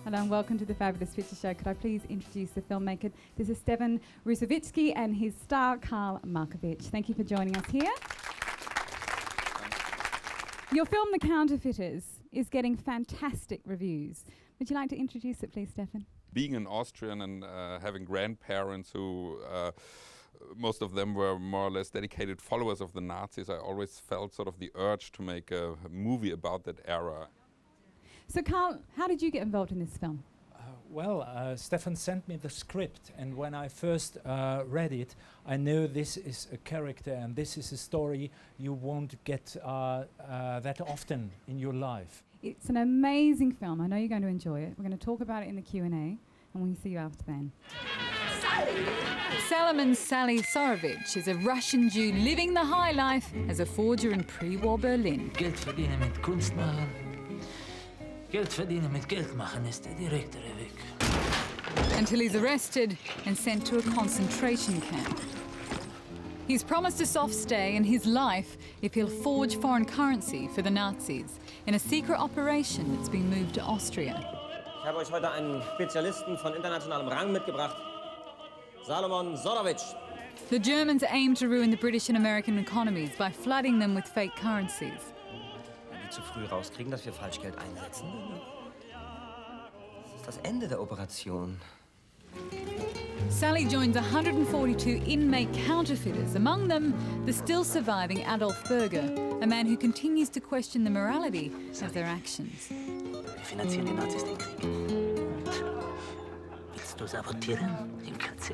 Hello and welcome to the Fabulous Picture Show. Could I please introduce the filmmaker? This is Stefan Rusovitsky and his star Karl Markovic. Thank you for joining us here. Your film, The Counterfeiters, is getting fantastic reviews. Would you like to introduce it, please, Stefan? Being an Austrian and having grandparents who, most of them were more or less dedicated followers of the Nazis, I always felt sort of the urge to make a movie about that era. So, Karl, how did you get involved in this film? Stefan sent me the script, and when I first read it, I knew this is a character and this is a story you won't get that often in your life. It's an amazing film. I know you're going to enjoy it. We're going to talk about it in the Q&A, and we'll see you after then. Salomon Sally Sorovich is a Russian Jew living the high life as a forger in pre-war Berlin. Geld verdienen mit Kunst machen. Geld verdienen mit Geld machen ist der direktere Weg. Until he's arrested and sent to a concentration camp. He's promised a soft stay and his life if he'll forge foreign currency for the Nazis in a secret operation that's been moved to Austria. Ich habe euch heute einen Spezialisten von internationalem Rang mitgebracht. Salomon Sorovich. The Germans aim to ruin the British and American economies by flooding them with fake currencies. Wenn die zu früh rauskriegen, dass wir Falschgeld einsetzen, das ist das Ende der Operation. Sally joins 142 inmate counterfeiters, among them the still surviving Adolf Berger, a man who continues to question the morality of their actions. Wir finanzieren die Nazis den Krieg. Willst du sabotieren im KZ?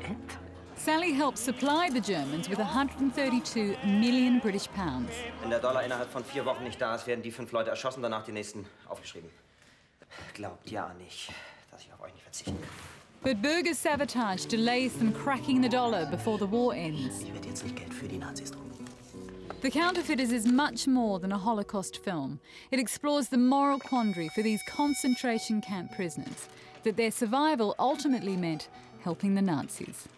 Sally helps supply the Germans with 132 million British pounds. Wenn der Dollar innerhalb von 4 Wochen nicht da ist, werden die 5 Leute erschossen, danach die nächsten aufgeschrieben. Glaubt ja nicht, dass ich auf euch nicht verzichten kann. But Berger's sabotage delays them cracking the dollar before the war ends. Ich werde jetzt nicht Geld für die Nazis drucken. The Counterfeiters is much more than a Holocaust film. It explores the moral quandary for these concentration camp prisoners, that their survival ultimately meant helping the Nazis.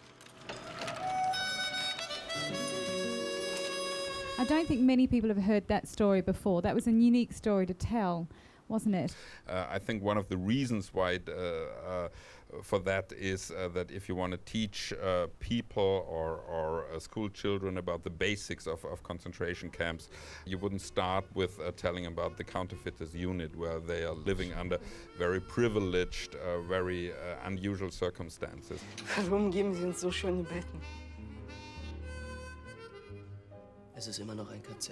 I don't think many people have heard that story before. That was a unique story to tell, wasn't it? I think one of the reasons why for that is that if you want to teach people or school children about the basics of concentration camps, you wouldn't start with telling about the Counterfeiters unit, where they are living under very privileged, very unusual circumstances. Warum geben Sie uns so schöne Betten? Es ist immer noch ein KZ.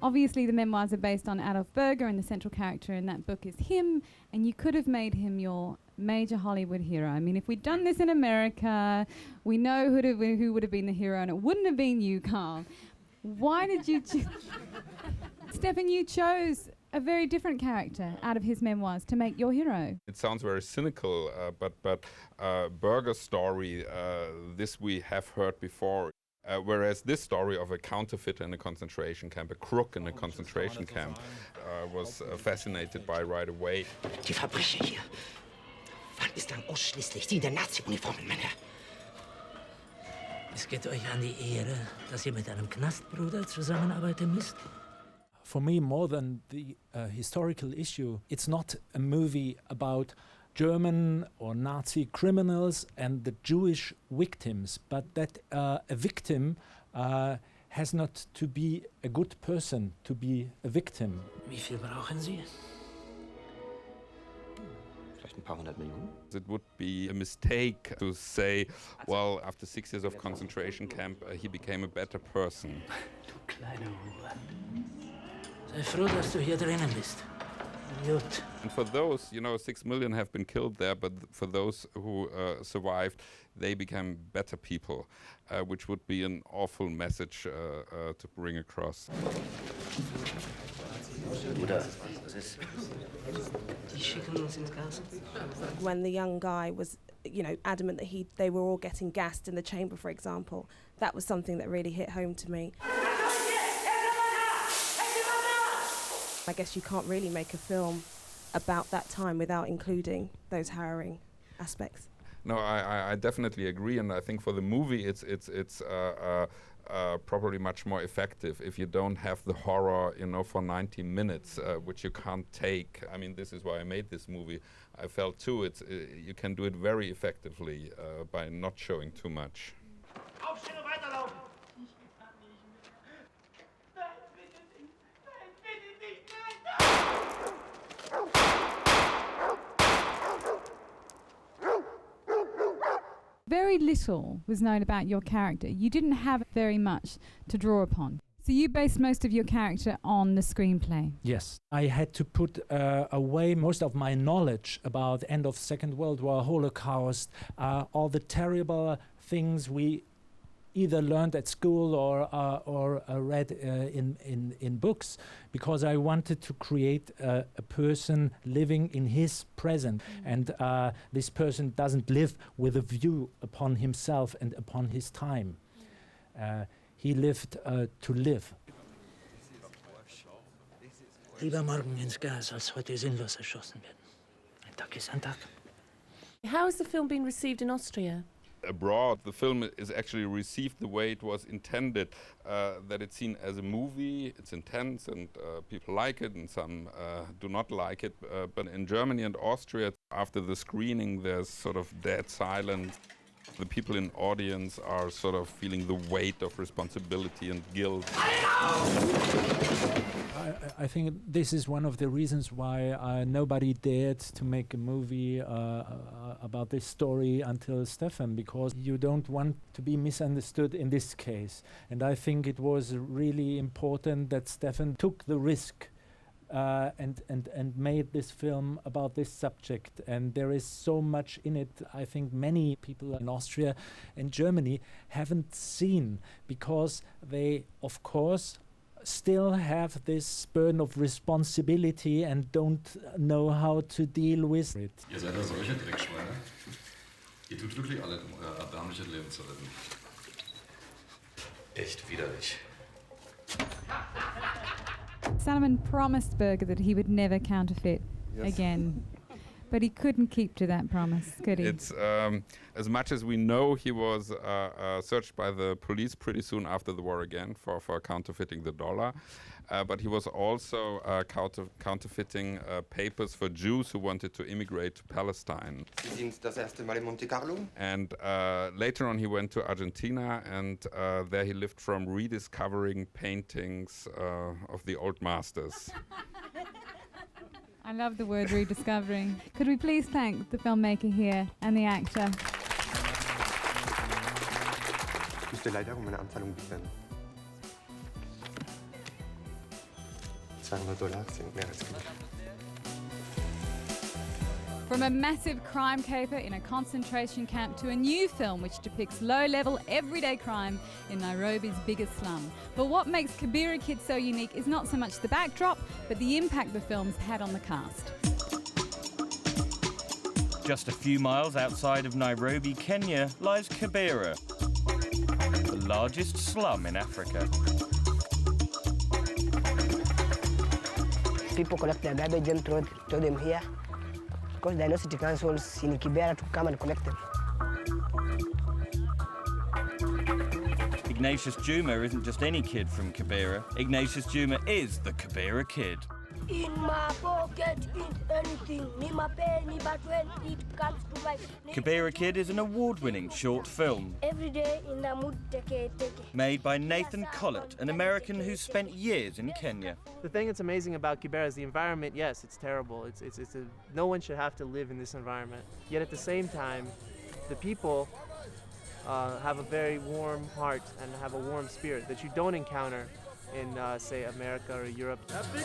Obviously, the memoirs are based on Adolf Berger, and the central character in that book is him, and you could have made him your major Hollywood hero. I mean, if we'd done this in America, we know who would have been the hero, and it wouldn't have been you, Karl. Why did you Stefan, you chose a very different character out of his memoirs to make your hero. It sounds very cynical, but Berger's story, this we have heard before. Whereas this story of a counterfeiter in a concentration camp, a crook in a concentration camp, was fascinated by right away. Die Verbrecher hier waren bislang ausschließlich die in der Nazi-Uniformen, Männer. Es geht euch an die Ehre, dass ihr mit einem Knastbruder zusammenarbeiten müsst. For me, more than the historical issue, it's not a movie about German or Nazi criminals and the Jewish victims, but that a victim has not to be a good person to be a victim. Wie viel brauchen Sie? Vielleicht ein paar 100 Millionen? It would be a mistake to say, well, after 6 years of concentration camp, he became a better person. Du kleine Hure. Sei froh, dass du hier drinnen bist. Idiot. And for those, 6 million have been killed there, but for those who survived, they became better people, which would be an awful message to bring across. Bruder, was ist? Die schicken uns ins Gas. When the young guy was, adamant that they were all getting gassed in the chamber, for example, that was something that really hit home to me. I guess you can't really make a film about that time without including those harrowing aspects. No, I definitely agree, and I think for the movie it's probably much more effective if you don't have the horror, you know, for 90 minutes, which you can't take. I mean, this is why I made this movie. I felt too, you can do it very effectively by not showing too much. Aufstehen und weiterlaufen! Very little was known about your character. You didn't have very much to draw upon. So you based most of your character on the screenplay. Yes, I had to put away most of my knowledge about end of Second World War, Holocaust, all the terrible things we either learned at school or read in books, because I wanted to create a person living in his present, and this person doesn't live with a view upon himself and upon his time. He lived to live. Lieber morgen ins Gas, als heute sinnlos erschossen werden. Ein Tag ist ein Tag. How has the film been received in Austria? Abroad, the film is actually received the way it was intended, that it's seen as a movie, it's intense, and people like it, and some do not like it. But in Germany and Austria, after the screening, there's sort of dead silence. The people in audience are sort of feeling the weight of responsibility and guilt. I think this is one of the reasons why nobody dared to make a movie about this story until Stefan, because you don't want to be misunderstood in this case. And I think it was really important that Stefan took the risk and made this film about this subject. And there is so much in it I think many people in Austria and Germany haven't seen, because they, of course, still have this burden of responsibility and don't know how to deal with it. Ihr seid ja solche Dreckschweine. Ihr tut wirklich alles, um euer erbärmliches Leben zu retten. Echt widerlich. Salomon promised Berger that he would never counterfeit again. But he couldn't keep to that promise, could he? It's as much as we know, he was searched by the police pretty soon after the war again for counterfeiting the dollar. But he was also counterfeiting papers for Jews who wanted to immigrate to Palestine. Sie sind das erste Mal in Monte Carlo? And later on he went to Argentina, and there he lived from rediscovering paintings of the old masters. I love the word rediscovering. Could we please thank the filmmaker here and the actor? Ich müsste leider meine Anzahlung bitten. $200 sind mehr als genug. From a massive crime caper in a concentration camp to a new film which depicts low-level, everyday crime in Nairobi's biggest slum. But what makes Kibera Kid so unique is not so much the backdrop, but the impact the film's had on the cast. Just a few miles outside of Nairobi, Kenya, lies Kibera, the largest slum in Africa. People collect their garbage and throw them here, because there are no city councils in Kibera to come and collect them. Ignatius Juma isn't just any kid from Kibera. Ignatius Juma is the Kibera Kid. In my pocket is anything, ni my penny, but when it comes to my... Kibera Kid is an award-winning short film. Every day in the mood, take. Made by Nathan Collett, an American who's spent years in Kenya. The thing that's amazing about Kibera is the environment. Yes, it's terrible. No one should have to live in this environment. Yet at the same time, the people have a very warm heart and have a warm spirit that you don't encounter in, say, America or Europe. You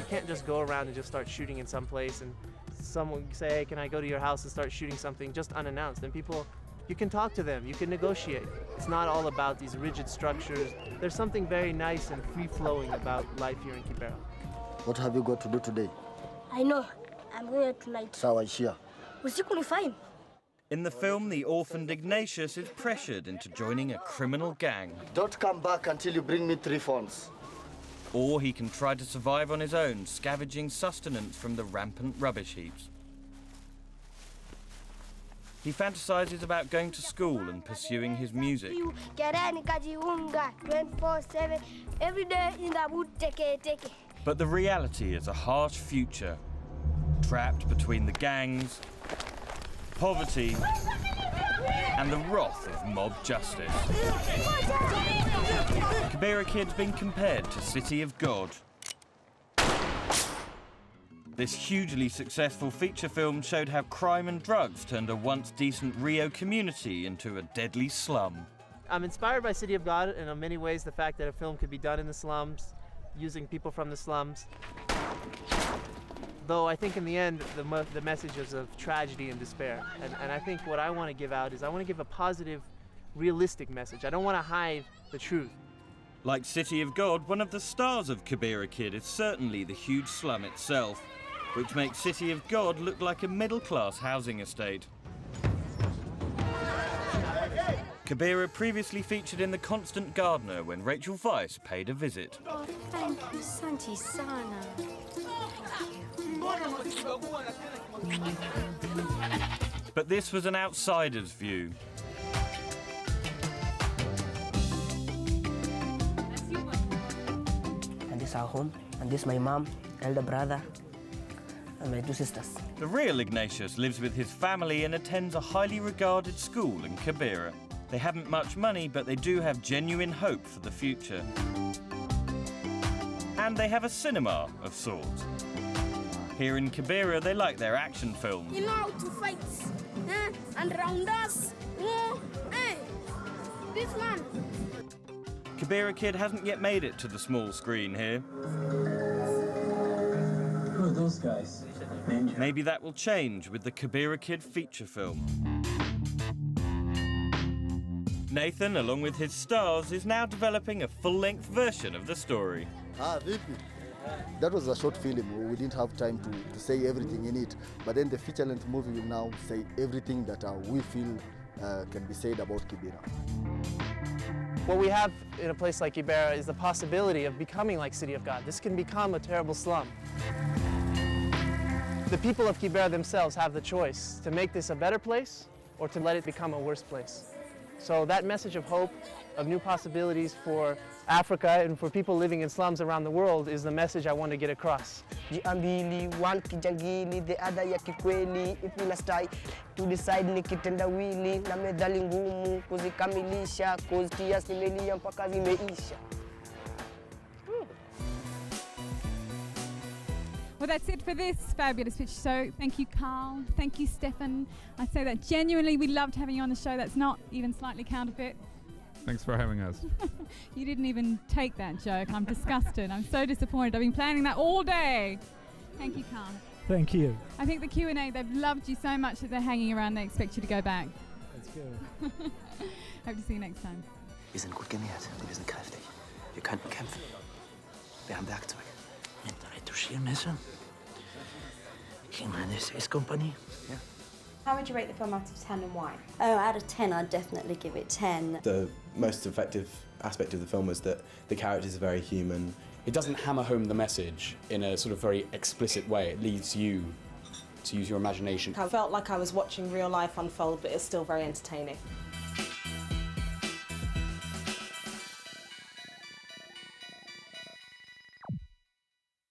can't just go around and just start shooting in some place and someone say, hey, can I go to your house and start shooting something just unannounced? And people, you can talk to them, you can negotiate. It's not all about these rigid structures. There's something very nice and free-flowing about life here in Kibera. What have you got to do today? I know, I'm going tonight. Sawa ishia. Usiku ni fine. In the film, the orphaned Ignatius is pressured into joining a criminal gang. Don't come back until you bring me 3 phones. Or he can try to survive on his own, scavenging sustenance from the rampant rubbish heaps. He fantasises about going to school and pursuing his music. 24/7, every day in the wood, take. But the reality is a harsh future, trapped between the gangs, poverty, and the wrath of mob justice. Kibera Kid's been compared to City of God. This hugely successful feature film showed how crime and drugs turned a once decent Rio community into a deadly slum. I'm inspired by City of God, and in many ways the fact that a film could be done in the slums, using people from the slums. Though I think in the end, the message is of tragedy and despair. And I think what I want to give out is I want to give a positive, realistic message. I don't want to hide the truth. Like City of God, one of the stars of Kibera Kid is certainly the huge slum itself, which makes City of God look like a middle-class housing estate. Kibera previously featured in The Constant Gardener when Rachel Weisz paid a visit. Oh, thank you, Santi Sana. But this was an outsider's view. And this is our home, and this is my mom, elder brother, and my 2 sisters. The real Ignatius lives with his family and attends a highly regarded school in Kibera. They haven't much money, but they do have genuine hope for the future. And they have a cinema of sorts. Here in Kibera, they like their action films. You know how to fight, and around us, hey, this man. Kibera Kid hasn't yet made it to the small screen here. Who are those guys? Maybe that will change with the Kibera Kid feature film. Nathan, along with his stars, is now developing a full-length version of the story. VP. That was a short film. We didn't have time to say everything in it. But then the feature-length movie will now say everything that we feel can be said about Kibera. What we have in a place like Kibera is the possibility of becoming like City of God. This can become a terrible slum. The people of Kibera themselves have the choice to make this a better place or to let it become a worse place. So that message of hope, of new possibilities for Africa and for people living in slums around the world is the message I want to get across. Jiambili, one kijangili, the other ya kikweli, if we stay to decide ni kitendawili, na medali ngumu kuzikamilisha, kuzitia simelia mpaka zimeisha. Well, that's it for this fabulous pitch show. Thank you, Carl. Thank you, Stefan. I say that genuinely. We loved having you on the show. That's not even slightly counterfeit. Thanks for having us. You didn't even take that joke. I'm disgusted. I'm so disappointed. I've been planning that all day. Thank you, Carl. Thank you. I think the Q&A, they've loved you so much that they're hanging around. They expect you to go back. Let's go. Hope to see you next time. Wir sind gut genährt und wir sind kräftig. Wir könnten kämpfen. Wir haben Werkzeug. Mit Retuschiermesser? King Highness Company? Yeah. How would you rate the film out of 10 and why? Oh, out of 10, I'd definitely give it 10. The most effective aspect of the film was that the characters are very human. It doesn't hammer home the message in a sort of very explicit way. It leaves you to use your imagination. I felt like I was watching real life unfold, but it's still very entertaining.